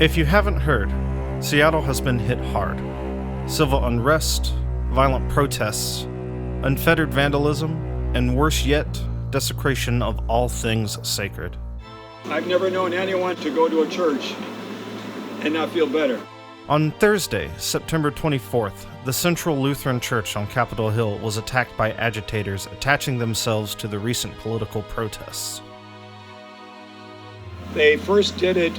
If you haven't heard, Seattle has been hit hard. Civil unrest, violent protests, unfettered vandalism, and worse yet, desecration of all things sacred. I've never known anyone to go to a church and not feel better. On Thursday, September 24th, the Central Lutheran Church on Capitol Hill was attacked by agitators attaching themselves to the recent political protests. They first did it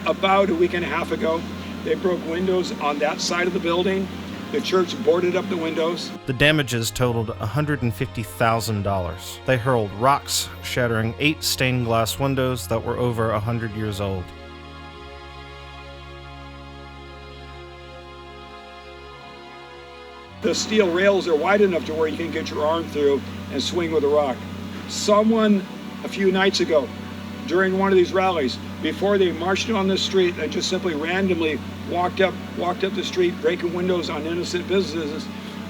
about a week and a half ago. They broke windows on that side of the building. The church boarded up the windows. The damages totaled $150,000. They hurled rocks, shattering 8 stained glass windows that were over 100 years old. The steel rails are wide enough to where you can get your arm through and swing with a rock. Someone a few nights ago, during one of these rallies, before they marched on the street and just simply randomly walked up the street, breaking windows on innocent businesses,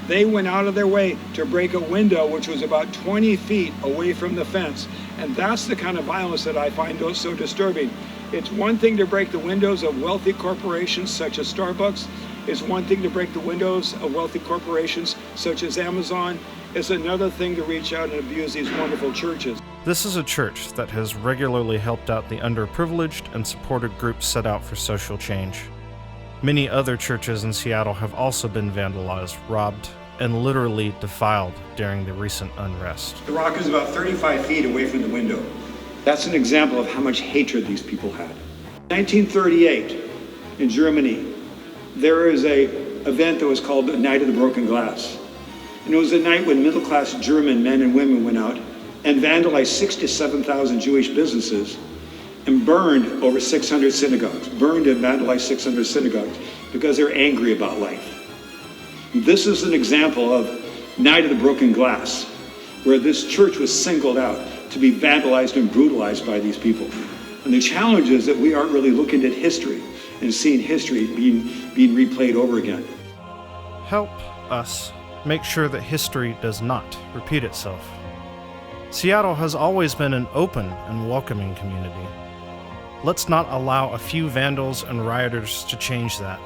they went out of their way to break a window which was about 20 feet away from the fence. And that's the kind of violence that I find so disturbing. It's one thing to break the windows of wealthy corporations such as Starbucks. It's one thing to break the windows of wealthy corporations such as Amazon. It's another thing to reach out and abuse these wonderful churches. This is a church that has regularly helped out the underprivileged and supported groups set out for social change. Many other churches in Seattle have also been vandalized, robbed, and literally defiled during the recent unrest. The rock is about 35 feet away from the window. That's an example of how much hatred these people had. 1938, in Germany, there is an event that was called the Night of the Broken Glass. And it was a night when middle-class German men and women went out and vandalized 67,000 Jewish businesses and burned over 600 synagogues, burned and vandalized 600 synagogues because they're angry about life. This is an example of Night of the Broken Glass, where this church was singled out to be vandalized and brutalized by these people. And the challenge is that we aren't really looking at history and seeing history being replayed over again. Help us make sure that history does not repeat itself. Seattle has always been an open and welcoming community. Let's not allow a few vandals and rioters to change that.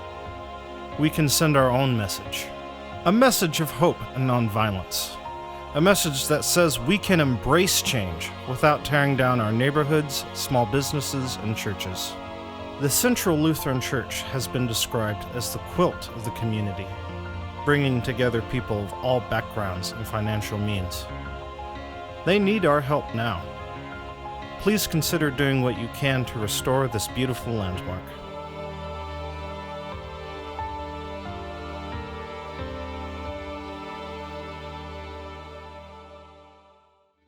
We can send our own message. A message of hope and nonviolence. A message that says we can embrace change without tearing down our neighborhoods, small businesses, and churches. The Central Lutheran Church has been described as the quilt of the community, bringing together people of all backgrounds and financial means. They need our help now. Please consider doing what you can to restore this beautiful landmark.